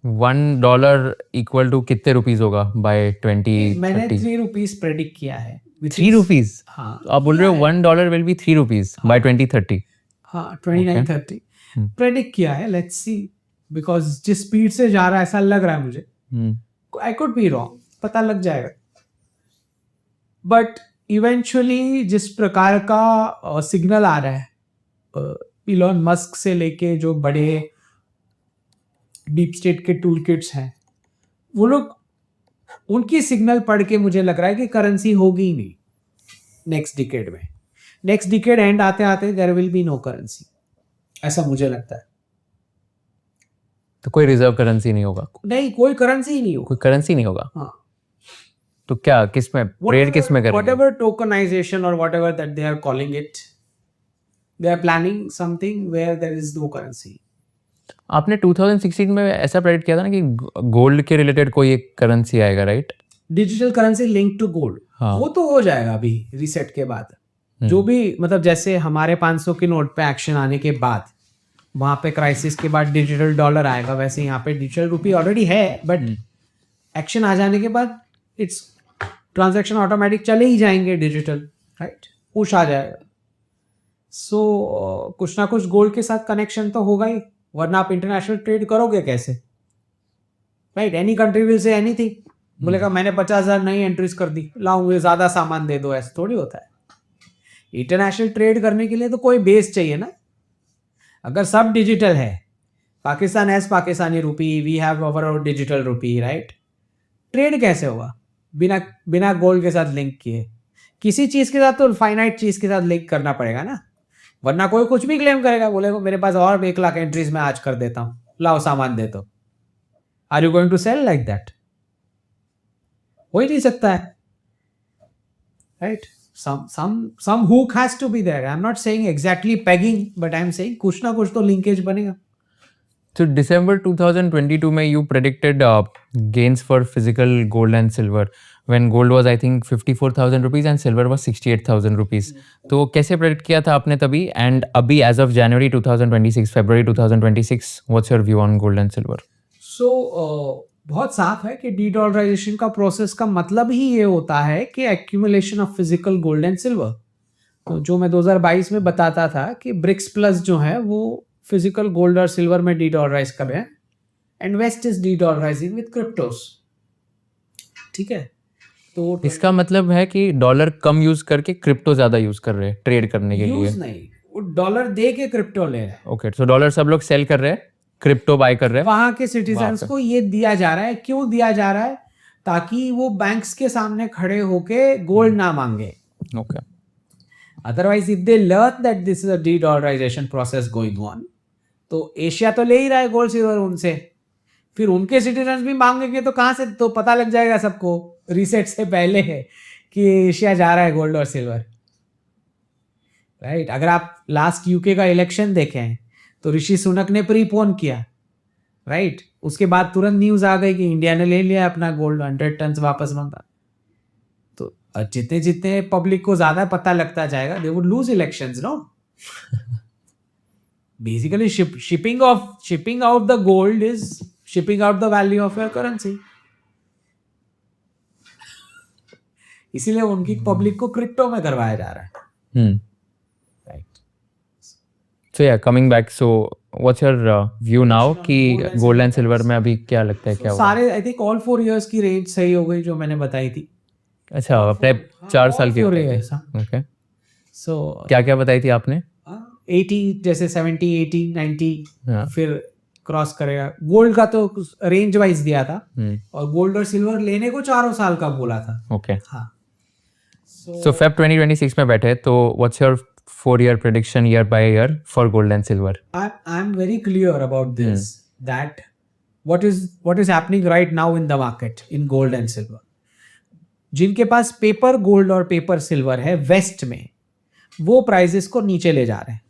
$1 equal to कितने rupees होगा bye 2030? मैंने 3 रुपीज प्रेडिक्ट किया है. 3 रुपीस? हाँ, आप बोल रहे हो $1 विल बी 3 रुपीस बाय 2030? हाँ 2930 प्रेडिक्ट किया है. लेट्स सी, बिकॉज जिस स्पीड से जा रहा है ऐसा लग रहा है मुझे. आई कुड बी रॉन्ग, पता लग जाएगा. बट इवेंचुअली जिस प्रकार का सिग्नल आ रहा है इलॉन मस्क से लेके जो बड़े डीप स्टेट के टूल किट्स हैं, वो लोग उनकी सिग्नल पढ़ के मुझे लग रहा है कि करेंसी होगी ही नहीं नेक्स्ट डिकेड में. नेक्स्ट डिकेड एंड आते आते there will be no currency, ऐसा मुझे लगता है. तो कोई रिजर्व करेंसी नहीं होगा? नहीं, कोई करेंसी ही नहीं होगा. कोई करेंसी नहीं होगा? हाँ. तो क्या, किस में ट्रेड, किस में करेंगे? Whatever tokenization or whatever that they are calling it, they are planning something where there is no currency. आपने 2016 में ऐसा प्रेडिक्ट किया था ना कि गोल्ड के रिलेटेड कोई एक करेंसी आएगा, right? Digital currency link to gold. हाँ. वो तो हो जाएगा अभी रीसेट के बाद. जो भी मतलब जैसे हमारे 500 के नोट पे एक्शन आने के बाद वहां पे क्राइसिस के बाद डिजिटल डॉलर आएगा, वैसे यहाँ पे डिजिटल रुपी ऑलरेडी है, बट एक्शन आ जाने के बाद इट्स ट्रांजैक्शन ऑटोमेटिक चले ही जाएंगे डिजिटल, राइट? पुश आ जाएगा. सो कुछ ना कुछ गोल्ड के साथ कनेक्शन तो होगा ही, वरना आप इंटरनेशनल ट्रेड करोगे कैसे, right? Any country will say anything. बोलेगा मैंने 50,000 नई एंट्रीज कर दी, लाओ मुझे ज़्यादा सामान दे दो. ऐसा थोड़ी होता है. इंटरनेशनल ट्रेड करने के लिए तो कोई बेस चाहिए ना. अगर सब डिजिटल है, Pakistan has Pakistani rupee, we have our digital rupee, right? Trade कैसे होगा बिना गोल्ड के साथ लिंक किए? किसी चीज़ के साथ तो फाइनाइट चीज़ के साथ लिंक करना पड़ेगा ना, वरना कोई कुछ भी क्लेम करेगा. बोलेगा मेरे पास और 1 लाख एंट्रीज मैं आज कर देता हूँ, लाओ सामान दे दो. Are you going to sell like that? हो ही नहीं सकता है, right? some hook has to be there. I'm not saying exactly pegging, but I'm saying कुछ ना कुछ तो linkage बनेगा. So December 2022 में you predicted gains for physical gold and silver when gold was I think 54,000 rupees and silver was 68,000 rupees. तो कैसे predict किया था आपने तभी, and अभी as of January 2026, February 2026, what's your view on gold and silver? So बहुत साफ है कि डी-डॉलराइजेशन का प्रोसेस का मतलब ही ये होता है कि accumulation of physical gold and silver. तो जो मैं 2022 में बताता था कि ब्रिक्स प्लस जो है वो फिजिकल गोल्ड और सिल्वर में डी-डॉलराइज कर रहे हैं, and west is de-dollarising with cryptos. ठीक है, तो इसका मतलब है कि डॉलर कम यूज करके क्रिप्टो ज्यादा यूज कर रहे हैं ट्रेड करने के लिए? यूज नहीं, वो डॉलर दे के क्रिप्टो ले रहे हैं. ओके, सो डॉलर सब लोग सेल कर रहे हैं, क्रिप्टो बाय कर रहे हैं. वहां के सिटीजन्स को ये दिया जा रहा है. क्यों दिया जा रहा है? ताकि वो बैंक्स के सामने खड़े होके गोल्ड ना मांगे. Okay. Otherwise if they learn that this is a D-dollarisation process going on, तो एशिया तो ले ही रहा है गोल्ड सिल्वर उनसे, फिर उनके सिटीजन्स भी मांगेंगे तो कहाँ से? तो पता लग जाएगा सबको रीसेट से पहले है कि एशिया जा रहा है गोल्ड और सिल्वर, राइट? अगर आप लास्ट यूके का इलेक्शन देखें तो ऋषि सुनक ने प्रीपोन किया, राइट? उसके बाद तुरंत न्यूज आ गई कि इंडिया ने ले लिया अपना गोल्ड, 100 टन वापस मांगा. तो जितने जितने पब्लिक को ज्यादा पता लगता जाएगा, they would lose elections, no? Basically shipping out the gold is shipping out the value of your currency. इसीलिए उनकी पब्लिक को क्रिप्टो में करवाया जा रहा है. So yeah, coming back, so what's your view now कि गोल्ड एंड सिल्वर में अभी क्या लगता है क्या होगा? सारे आई थिंक all 4 years की रेंज सही हो गई जो मैंने बताई थी. अच्छा, अपने 4 साल की हो गई. ओके, सो क्या क्या बताई थी आपने? 80, जैसे 70, 80, 90, हाँ. फिर क्रॉस करेगा. गोल्ड का तो रेंज वाइज दिया था, और गोल्ड और सिल्वर लेने को 4 साल का बोला था. ओके. हाँ. So Feb 2026 में बैठे, तो what's your 4-year prediction year by year for gold and silver? I'm very clear about this, that what is happening right now in the market in gold and silver. जिनके पास paper gold और paper silver है waste में, वो prices को नीचे ले जा रहे हैं.